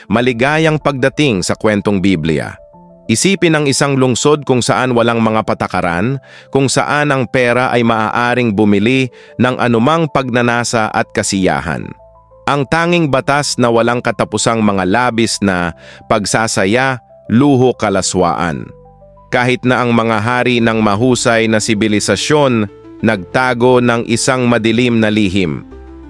Maligayang pagdating sa kwentong Biblia. Isipin ang isang lungsod kung saan walang mga patakaran, kung saan ang pera ay maaaring bumili ng anumang pagnanasa at kasiyahan. Ang tanging batas na walang katapusang mga labis na pagsasaya, luho kalaswaan. Kahit na ang mga hari ng mahusay na sibilisasyon nagtago ng isang madilim na lihim.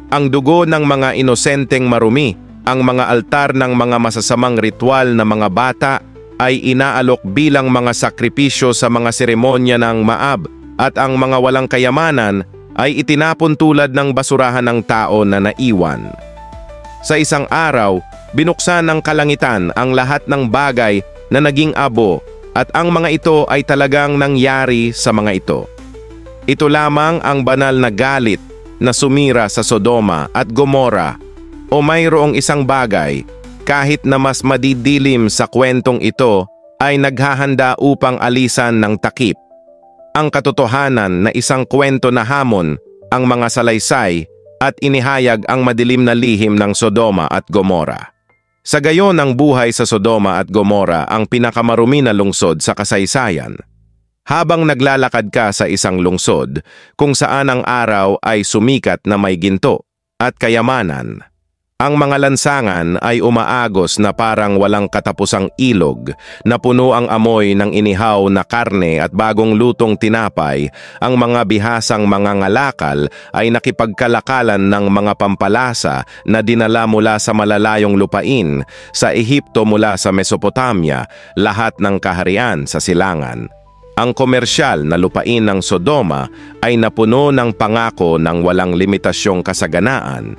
Ang dugo ng mga inosenteng marumi, ang mga altar ng mga masasamang ritual na mga bata ay inaalok bilang mga sakripisyo sa mga seremonya ng Maab at ang mga walang kayamanan ay itinapon tulad ng basurahan ng tao na naiwan. Sa isang araw, binuksan ng kalangitan ang lahat ng bagay na naging abo at ang mga ito ay talagang nangyari sa mga ito. Ito lamang ang banal na galit na sumira sa Sodoma at Gomora o mayroong isang bagay kahit na mas madidilim sa kwentong ito ay naghahanda upang alisan ng takip. Ang katotohanan na isang kwento na hamon ang mga salaysay at inihayag ang madilim na lihim ng Sodoma at Gomora. Sa gayon ang buhay sa Sodoma at Gomora ang pinakamarumi na lungsod sa kasaysayan. Habang naglalakad ka sa isang lungsod kung saan ang araw ay sumikat na may ginto at kayamanan, ang mga lansangan ay umaagos na parang walang katapusang ilog na puno ang amoy ng inihaw na karne at bagong lutong tinapay. Ang mga bihasang mga ngalakal ay nakipagkalakalan ng mga pampalasa na dinala mula sa malalayong lupain, sa Ehipto mula sa Mesopotamia, lahat ng kaharian sa silangan. Ang komersyal na lupain ng Sodoma ay napuno ng pangako ng walang limitasyong kasaganaan.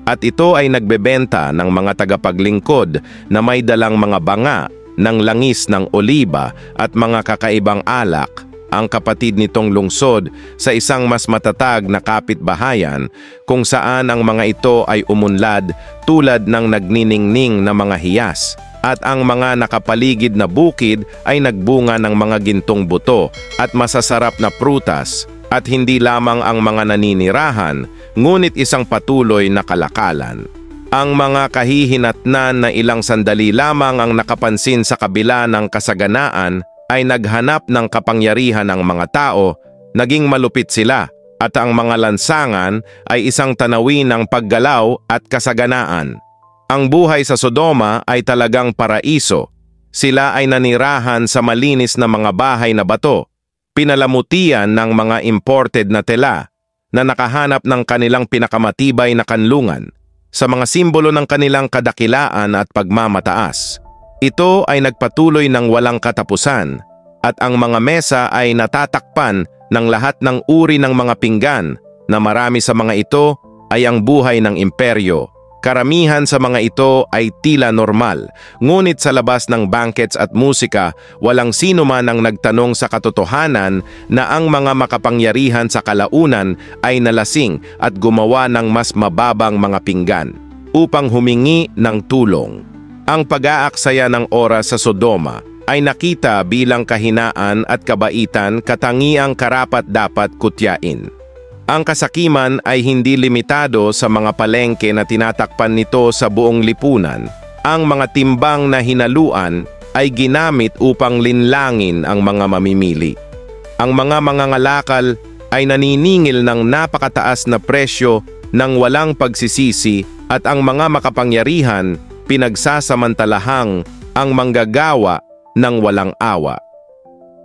At ito ay nagbebenta ng mga tagapaglingkod na may dalang mga banga ng langis ng oliba at mga kakaibang alak. Ang kapatid nitong lungsod sa isang mas matatag na kapitbahayan kung saan ang mga ito ay umunlad tulad ng nagniningning na mga hiyas. At ang mga nakapaligid na bukid ay nagbunga ng mga gintong buto at masasarap na prutas. At hindi lamang ang mga naninirahan, ngunit isang patuloy na kalakalan. Ang mga kahihinatnan na ilang sandali lamang ang nakapansin sa kabila ng kasaganaan ay naghanap ng kapangyarihan ng mga tao, naging malupit sila, at ang mga lansangan ay isang tanawin ng paggalaw at kasaganaan. Ang buhay sa Sodoma ay talagang paraiso. Sila ay nanirahan sa malinis na mga bahay na bato, pinalamutian ng mga imported na tela na nakahanap ng kanilang pinakamatibay na kanlungan sa mga simbolo ng kanilang kadakilaan at pagmamataas. Ito ay nagpatuloy ng walang katapusan at ang mga mesa ay natatakpan ng lahat ng uri ng mga pinggan na marami sa mga ito ay ang buhay ng imperyo. Karamihan sa mga ito ay tila normal, ngunit sa labas ng bankets at musika, walang sino man ang nagtanong sa katotohanan na ang mga makapangyarihan sa kalaunan ay nalasing at gumawa ng mas mababang mga pinggan upang humingi ng tulong. Ang pag-aaksaya ng oras sa Sodoma ay nakita bilang kahinaan at kabaitan, katangiang karapat-dapat kutyain. Ang kasakiman ay hindi limitado sa mga palengke na tinatakpan nito sa buong lipunan. Ang mga timbang na hinaluan ay ginamit upang linlangin ang mga mamimili. Ang mga mangangalakal ay naniningil ng napakataas na presyo ng walang pagsisisi at ang mga makapangyarihan pinagsasamantalahang ang manggagawa ng walang awa.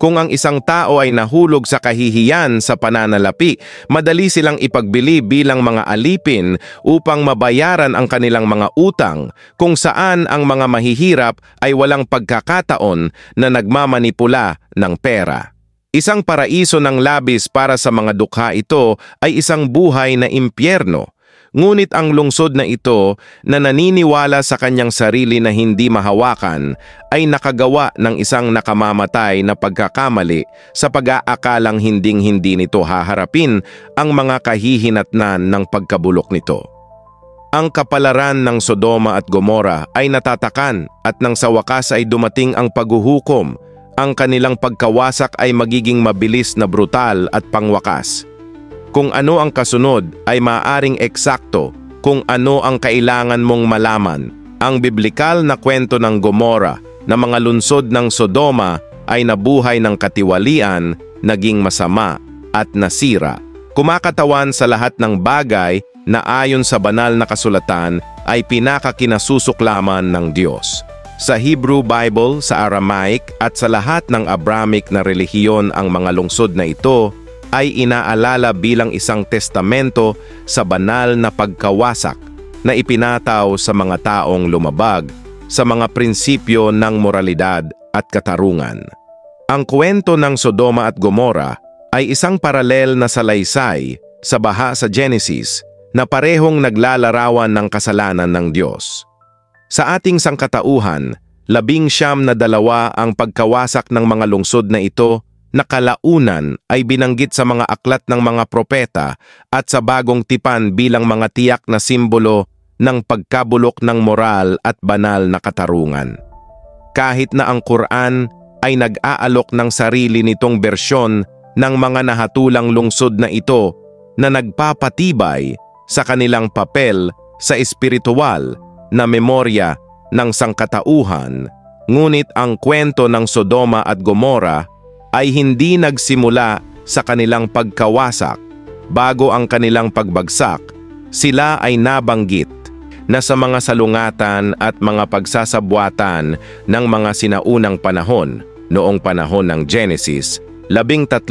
Kung ang isang tao ay nahulog sa kahihiyan sa pananalapi, madali silang ipagbili bilang mga alipin upang mabayaran ang kanilang mga utang, kung saan ang mga mahihirap ay walang pagkakataon na nagmamanipula ng pera. Isang paraiso ng labis para sa mga dukha ito ay isang buhay na impyerno. Ngunit ang lungsod na ito na naniniwala sa kanyang sarili na hindi mahawakan ay nakagawa ng isang nakamamatay na pagkakamali sa pag-aakalang hinding-hindi nito haharapin ang mga kahihinatnan ng pagkabulok nito. Ang kapalaran ng Sodoma at Gomora ay natatakan at nang sa wakas ay dumating ang paghuhukom, ang kanilang pagkawasak ay magiging mabilis na brutal at pangwakas. Kung ano ang kasunod ay maaaring eksakto kung ano ang kailangan mong malaman. Ang biblikal na kwento ng Gomora na mga lungsod ng Sodoma ay nabuhay ng katiwalian, naging masama at nasira. Kumakatawan sa lahat ng bagay na ayon sa banal na kasulatan ay pinakakinasusuklaman ng Diyos. Sa Hebrew Bible, sa Aramaic at sa lahat ng Abramic na relihiyon ang mga lungsod na ito ay inaalala bilang isang testamento sa banal na pagkawasak na ipinataw sa mga taong lumabag sa mga prinsipyo ng moralidad at katarungan. Ang kwento ng Sodoma at Gomora ay isang paralel na salaysay sa baha sa Genesis na parehong naglalarawan ng kasalanan ng Diyos. Sa ating sangkatauhan, 12 ang pagkawasak ng mga lungsod na ito na kalaunan ay binanggit sa mga aklat ng mga propeta at sa bagong tipan bilang mga tiyak na simbolo ng pagkabulok ng moral at banal na katarungan. Kahit na ang Quran ay nag-aalok ng sarili nitong bersyon ng mga nahatulang lungsod na ito na nagpapatibay sa kanilang papel sa espiritual na memorya ng sangkatauhan, ngunit ang kwento ng Sodoma at Gomora ay hindi nagsimula sa kanilang pagkawasak. Bago ang kanilang pagbagsak, sila ay nabanggit na sa mga salungatan at mga pagsasabwatan ng mga sinaunang panahon noong panahon ng Genesis 13-12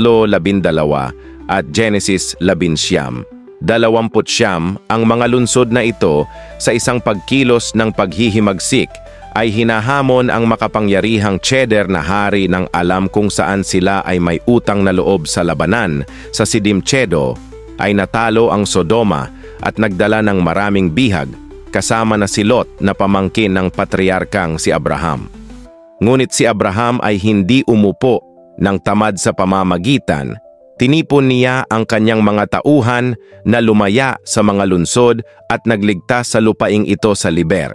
at Genesis 19. 29 ang mga lungsod na ito sa isang pagkilos ng paghihimagsik ay hinahamon ang makapangyarihang Cheder na hari ng alam kung saan sila ay may utang na loob sa labanan. Sa Sidim Cedo ay natalo ang Sodoma at nagdala ng maraming bihag kasama na si Lot na pamangkin ng patriarkang si Abraham. Ngunit si Abraham ay hindi umupo ng tamad sa pamamagitan. Tinipon niya ang kanyang mga tauhan na lumaya sa mga lungsod at nagligtas sa lupaing ito sa liber.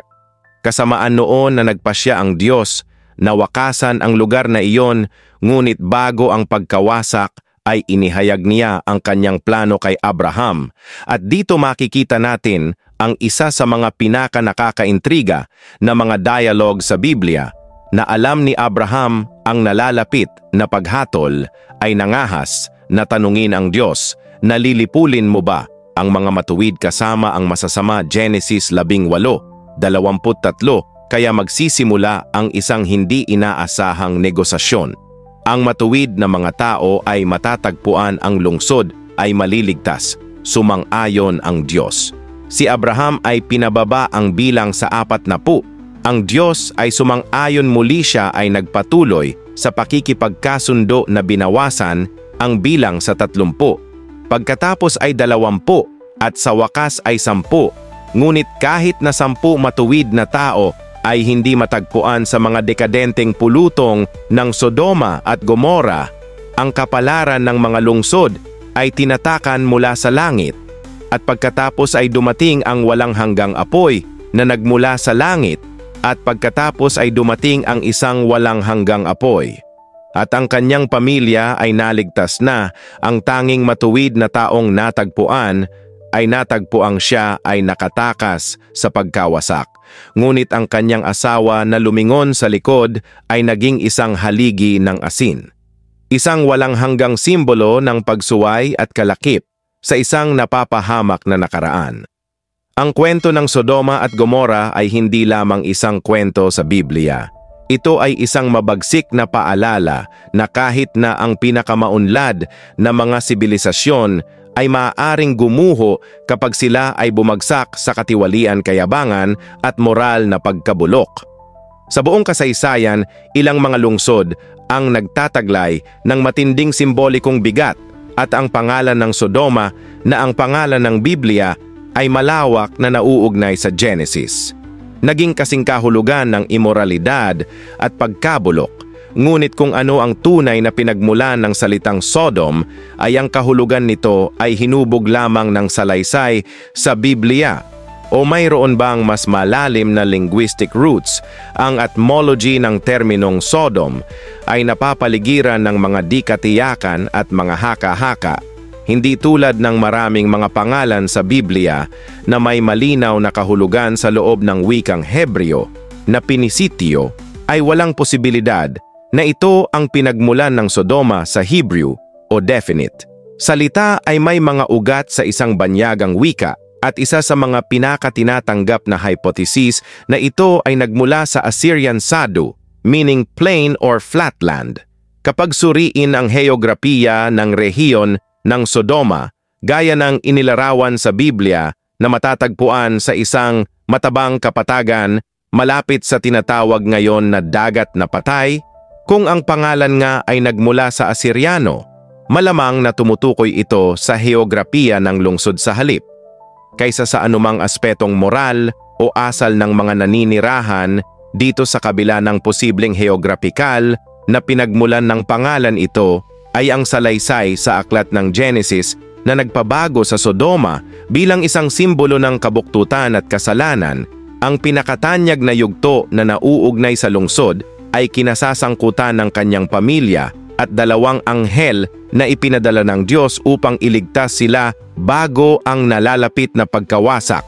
Kasamaan noon na nagpasya ang Diyos na wakasan ang lugar na iyon, ngunit bago ang pagkawasak ay inihayag niya ang kanyang plano kay Abraham. At dito makikita natin ang isa sa mga pinaka-nakakaintriga na mga dialogue sa Biblia na alam ni Abraham ang nalalapit na paghatol ay nangahas na tanungin ang Diyos, nalilipulin mo ba ang mga matuwid kasama ang masasama? Genesis 18:23, kaya magsisimula ang isang hindi inaasahang negosasyon. Ang matuwid na mga tao ay matatagpuan, ang lungsod ay maliligtas, sumang-ayon ang Diyos. Si Abraham ay pinababa ang bilang sa 40. Ang Diyos ay sumang-ayon, muli siya ay nagpatuloy sa pakikipagkasundo na binawasan ang bilang sa 30. Pagkatapos ay 20 at sa wakas ay 10. Ngunit kahit na 10 matuwid na tao ay hindi matagpuan sa mga dekadenteng pulutong ng Sodoma at Gomora, ang kapalaran ng mga lungsod ay tinatakan mula sa langit. At pagkatapos ay dumating ang walang hanggang apoy na nagmula sa langit, at pagkatapos ay dumating ang isang walang hanggang apoy. At ang kanyang pamilya ay naligtas na. Ang tanging matuwid na taong natagpuan ay natagpuang siya ay nakatakas sa pagkawasak. Ngunit ang kanyang asawa na lumingon sa likod ay naging isang haligi ng asin. Isang walang hanggang simbolo ng pagsuway at kalakip sa isang napapahamak na nakaraan. Ang kwento ng Sodoma at Gomora ay hindi lamang isang kwento sa Biblia. Ito ay isang mabagsik na paalala na kahit na ang pinakamaunlad na mga sibilisasyon ay maaaring gumuho kapag sila ay bumagsak sa katiwalian, kayabangan at moral na pagkabulok. Sa buong kasaysayan, ilang mga lungsod ang nagtataglay ng matinding simbolikong bigat, at ang pangalan ng Sodoma na ang pangalan ng Biblia ay malawak na nauugnay sa Genesis. Naging kasing kahulugan ng imoralidad at pagkabulok. Ngunit kung ano ang tunay na pinagmulan ng salitang Sodom, ay ang kahulugan nito ay hinubog lamang ng salaysay sa Biblia. O mayroon bang mas malalim na linguistic roots? Ang etymology ng terminong Sodom ay napapaligiran ng mga di-katiyakan at mga haka-haka. hindi tulad ng maraming mga pangalan sa Biblia na may malinaw na kahulugan sa loob ng wikang Hebreo na pinisityo, ay walang posibilidad na ito ang pinagmulan ng Sodoma sa Hebrew o definite. Salita ay may mga ugat sa isang banyagang wika at isa sa mga pinakatinatanggap na hypothesis na ito ay nagmula sa Assyrian Sadu, meaning plain or flatland. Kapag suriin ang heograpiya ng rehiyon ng Sodoma, gaya ng inilarawan sa Biblia na matatagpuan sa isang matabang kapatagan malapit sa tinatawag ngayon na dagat na patay, kung ang pangalan nga ay nagmula sa Asyriano, malamang na tumutukoy ito sa heograpiya ng lungsod sa halip, kaysa sa anumang aspetong moral o asal ng mga naninirahan dito sa kabila ng posibleng heograpikal na pinagmulan ng pangalan ito ay ang salaysay sa aklat ng Genesis na nagpabago sa Sodoma bilang isang simbolo ng kabuktutan at kasalanan. Ang pinakatanyag na yugto na nauugnay sa lungsod ay kinasasangkutan ng kanyang pamilya at dalawang anghel na ipinadala ng Diyos upang iligtas sila bago ang nalalapit na pagkawasak.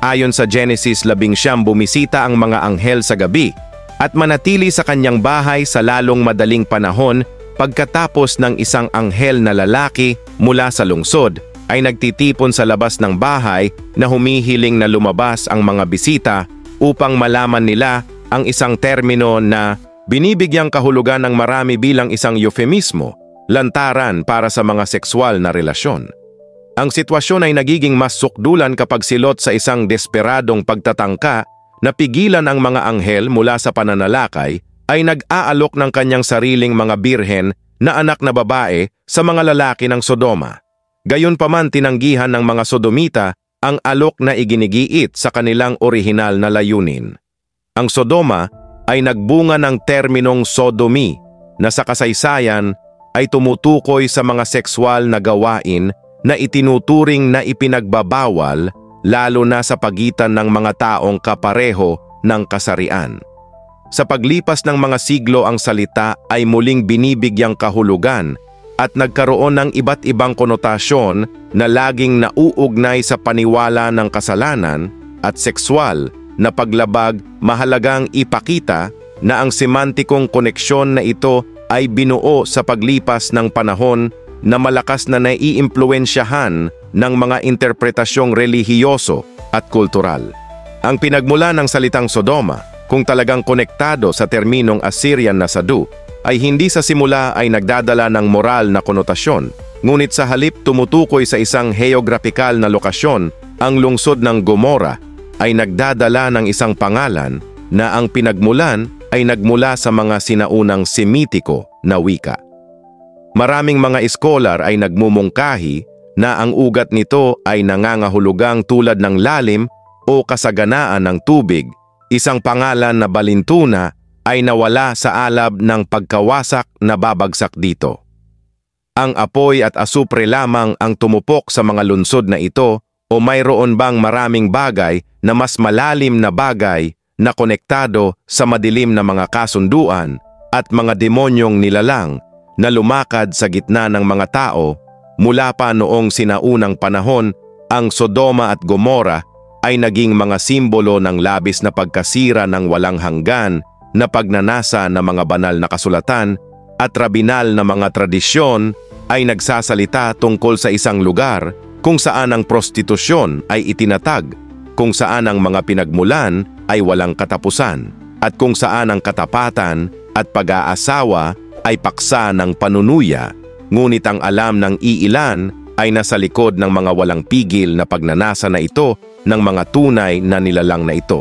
Ayon sa Genesis 11, bumisita ang mga anghel sa gabi at manatili sa kanyang bahay sa lalong madaling panahon pagkatapos ng isang anghel na lalaki mula sa lungsod ay nagtitipon sa labas ng bahay na humihiling na lumabas ang mga bisita upang malaman nila ang isang termino na binibigyang kahulugan ng marami bilang isang euphemismo, lantaran para sa mga sexual na relasyon. Ang sitwasyon ay nagiging mas sukdulan kapag silot sa isang desperadong pagtatangka na pigilan ang mga anghel mula sa pananalakay ay nag-aalok ng kanyang sariling mga birhen na anak na babae sa mga lalaki ng Sodoma. Gayunpaman tinanggihan ng mga Sodomita ang alok na iginigiit sa kanilang orihinal na layunin. Ang Sodoma ay nagbunga ng terminong sodomy na sa kasaysayan ay tumutukoy sa mga sexual na gawain na itinuturing na ipinagbabawal lalo na sa pagitan ng mga taong kapareho ng kasarian. Sa paglipas ng mga siglo ang salita ay muling binibigyang kahulugan at nagkaroon ng iba't ibang konotasyon na laging nauugnay sa paniwala ng kasalanan at sexual na paglabag. Mahalagang ipakita na ang semantikong koneksyon na ito ay binuo sa paglipas ng panahon na malakas na naiimpluwensyahan ng mga interpretasyong relihiyoso at kultural. Ang pinagmula ng salitang Sodoma, kung talagang konektado sa terminong Assyrian na Sadu, ay hindi sa simula ay nagdadala ng moral na konotasyon, ngunit sa halip tumutukoy sa isang heograpikal na lokasyon. Ang lungsod ng Gomora ay nagdadala ng isang pangalan na ang pinagmulan ay nagmula sa mga sinaunang Semitiko na wika. Maraming mga iskolar ay nagmumungkahi na ang ugat nito ay nangangahulugang tulad ng lalim o kasaganaan ng tubig, isang pangalan na balintuna ay nawala sa alab ng pagkawasak na babagsak dito. Ang apoy at asupre lamang ang tumupok sa mga lunsod na ito o mayroon bang maraming bagay na mas malalim na bagay na konektado sa madilim na mga kasunduan at mga demonyong nilalang na lumakad sa gitna ng mga tao? Mula pa noong sinaunang panahon, ang Sodoma at Gomora ay naging mga simbolo ng labis na pagkasira ng walang hanggan na pagnanasa ng mga banal na kasulatan at rabinal na mga tradisyon ay nagsasalita tungkol sa isang lugar kung saan ang prostitusyon ay itinatag, kung saan ang mga pinagmulan ay walang katapusan, at kung saan ang katapatan at pag-aasawa ay paksa ng panunuya. Ngunit ang alam ng iilan ay nasa likod ng mga walang pigil na pagnanasa na ito ng mga tunay na nilalang na ito.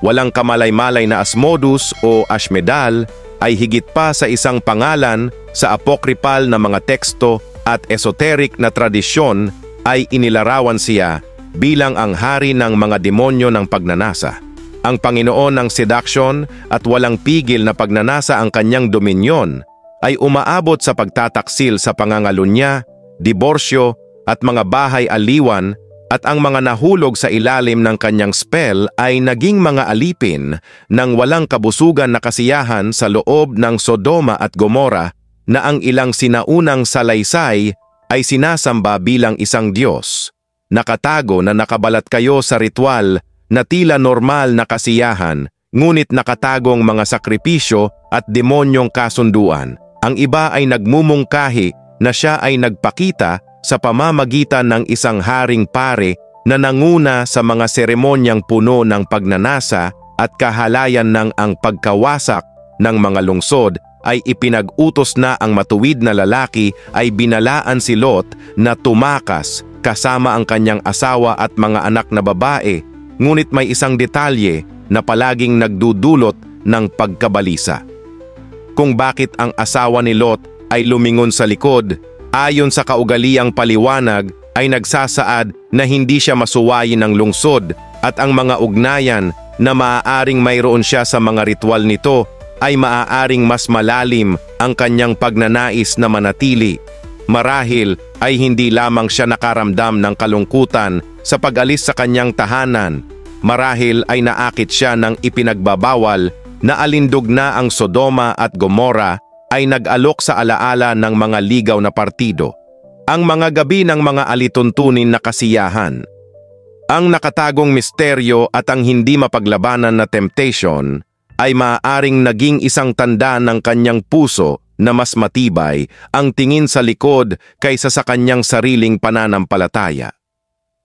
Walang kamalay-malay na Asmodus o Ashmedal ay higit pa sa isang pangalan sa apokrypal na mga teksto at esoteric na tradisyon ay inilarawan siya bilang ang hari ng mga demonyo ng pagnanasa. Ang Panginoon ng seduction at walang pigil na pagnanasa ang kanyang dominyon ay umaabot sa pagtataksil sa pangangalunya, diborsyo at mga bahay aliwan, at ang mga nahulog sa ilalim ng kanyang spell ay naging mga alipin ng walang kabusugan na kasiyahan sa loob ng Sodoma at Gomora na ang ilang sinaunang salaysay ay sinasamba bilang isang Diyos. Nakatago na nakabalat kayo sa ritual na tila normal na kasiyahan, ngunit nakatagong mga sakripisyo at demonyong kasunduan. Ang iba ay nagmumungkahi na siya ay nagpakita sa pamamagitan ng isang haring pare na nanguna sa mga seremonyang puno ng pagnanasa at kahalayan ng ang pagkawasak ng mga lungsod ay ipinag-utos na ang matuwid na lalaki ay binalaan si Lot na tumakas kasama ang kanyang asawa at mga anak na babae, ngunit may isang detalye na palaging nagdudulot ng pagkabalisa. Kung bakit ang asawa ni Lot ay lumingon sa likod, ayon sa kaugaliang paliwanag ay nagsasaad na hindi siya masuwayin ng lungsod at ang mga ugnayan na maaaring mayroon siya sa mga ritual nito ay maaaring mas malalim ang kanyang pagnanais na manatili. Marahil ay hindi lamang siya nakaramdam ng kalungkutan sa pag-alis sa kanyang tahanan. Marahil ay naakit siya ng ipinagbabawal na alindog na ang Sodoma at Gomora ay nag-alok sa alaala ng mga ligaw na partido. Ang mga gabi ng mga alituntunin na kasiyahan. Ang nakatagong misteryo at ang hindi mapaglabanan na temptation ay maaaring naging isang tanda ng kanyang puso na mas matibay ang tingin sa likod kaysa sa kanyang sariling pananampalataya.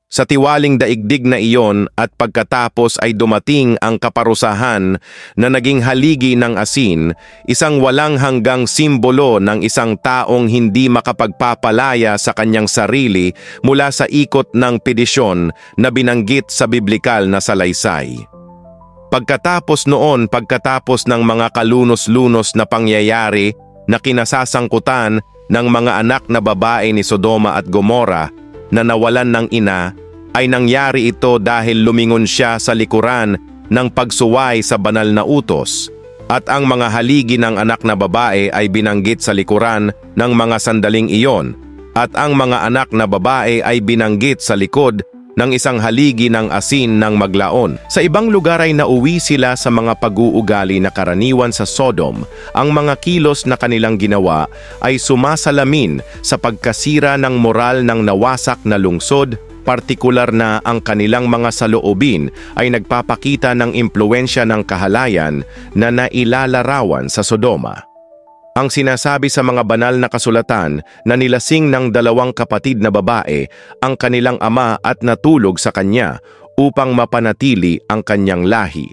Sa tiwaling daigdig na iyon at pagkatapos ay dumating ang kaparusahan na naging haligi ng asin, isang walang hanggang simbolo ng isang taong hindi makapagpapalaya sa kanyang sarili mula sa ikot ng pedisyon na binanggit sa biblikal na salaysay. Pagkatapos ng mga kalunos-lunos na pangyayari na kinasasangkutan ng mga anak na babae ni Sodoma at Gomora, na nawalan ng ina, ay nangyari ito dahil lumingon siya sa likuran ng pagsuway sa banal na utos, at ang mga haligi ng anak na babae ay binanggit sa likuran ng mga sandaling iyon, at ang mga anak na babae ay binanggit sa likod ng isang haligi ng asin ng maglaon. Sa ibang lugar ay nauwi sila sa mga pag-uugali na karaniwan sa Sodom. Ang mga kilos na kanilang ginawa ay sumasalamin sa pagkasira ng moral ng nawasak na lungsod, partikular na ang kanilang mga saloobin ay nagpapakita ng impluensya ng kahalayan na nailalarawan sa Sodoma. Ang sinasabi sa mga banal na kasulatan na nilasing ng dalawang kapatid na babae ang kanilang ama at natulog sa kanya upang mapanatili ang kanyang lahi.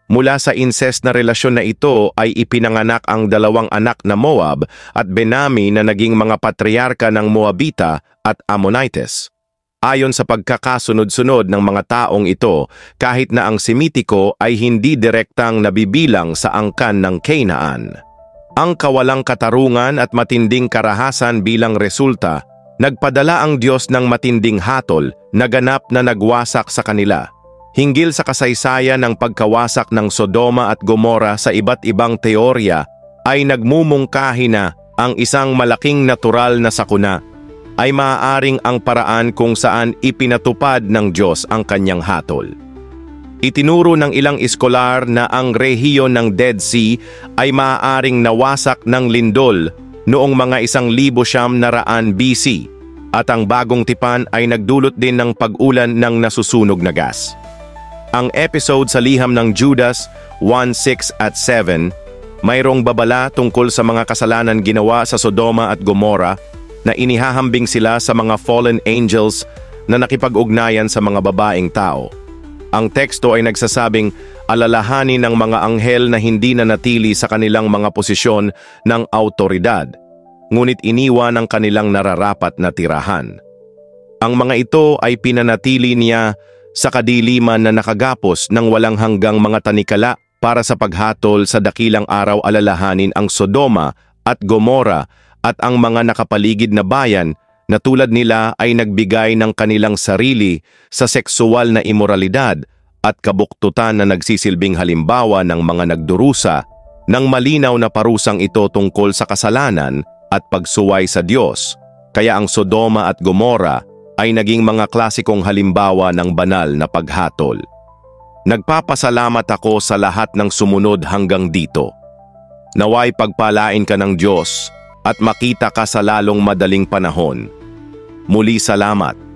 Mula sa incest na relasyon na ito ay ipinanganak ang dalawang anak na Moab at Benami na naging mga patriarka ng Moabita at Ammonites. Ayon sa pagkakasunod-sunod ng mga taong ito, kahit na ang Semitiko ay hindi direktang nabibilang sa angkan ng Canaan. Ang kawalang katarungan at matinding karahasan bilang resulta, nagpadala ang Diyos ng matinding hatol na ganap na nagwasak sa kanila. Hinggil sa kasaysayan ng pagkawasak ng Sodoma at Gomora sa iba't ibang teorya, ay nagmumungkahi na ang isang malaking natural na sakuna ay maaaring ang paraan kung saan ipinatupad ng Diyos ang kanyang hatol. Itinuro ng ilang iskolar na ang rehiyon ng Dead Sea ay maaaring nawasak ng lindol noong mga 1,900 BC at ang bagong tipan ay nagdulot din ng pag-ulan ng nasusunog na gas. Ang episode sa liham ng Judas 1:6 at 7, mayroong babala tungkol sa mga kasalanan ginawa sa Sodoma at Gomora na inihahambing sila sa mga fallen angels na nakipag-ugnayan sa mga babaeng tao. Ang teksto ay nagsasabing alalahanin ng mga anghel na hindi nanatili sa kanilang mga posisyon ng autoridad, ngunit iniwan ang kanilang nararapat na tirahan. Ang mga ito ay pinanatili niya sa kadiliman na nakagapos ng walang hanggang mga tanikala para sa paghatol sa dakilang araw alalahanin ang Sodoma at Gomora at ang mga nakapaligid na bayan na tulad nila ay nagbigay ng kanilang sarili sa seksual na imoralidad at kabuktutan na nagsisilbing halimbawa ng mga nagdurusa ng malinaw na parusang ito tungkol sa kasalanan at pagsuway sa Diyos. Kaya ang Sodoma at Gomora ay naging mga klasikong halimbawa ng banal na paghatol. Nagpapasalamat ako sa lahat ng sumunod hanggang dito. Naway pagpalain ka ng Diyos at makita ka sa lalong madaling panahon. Muli salamat.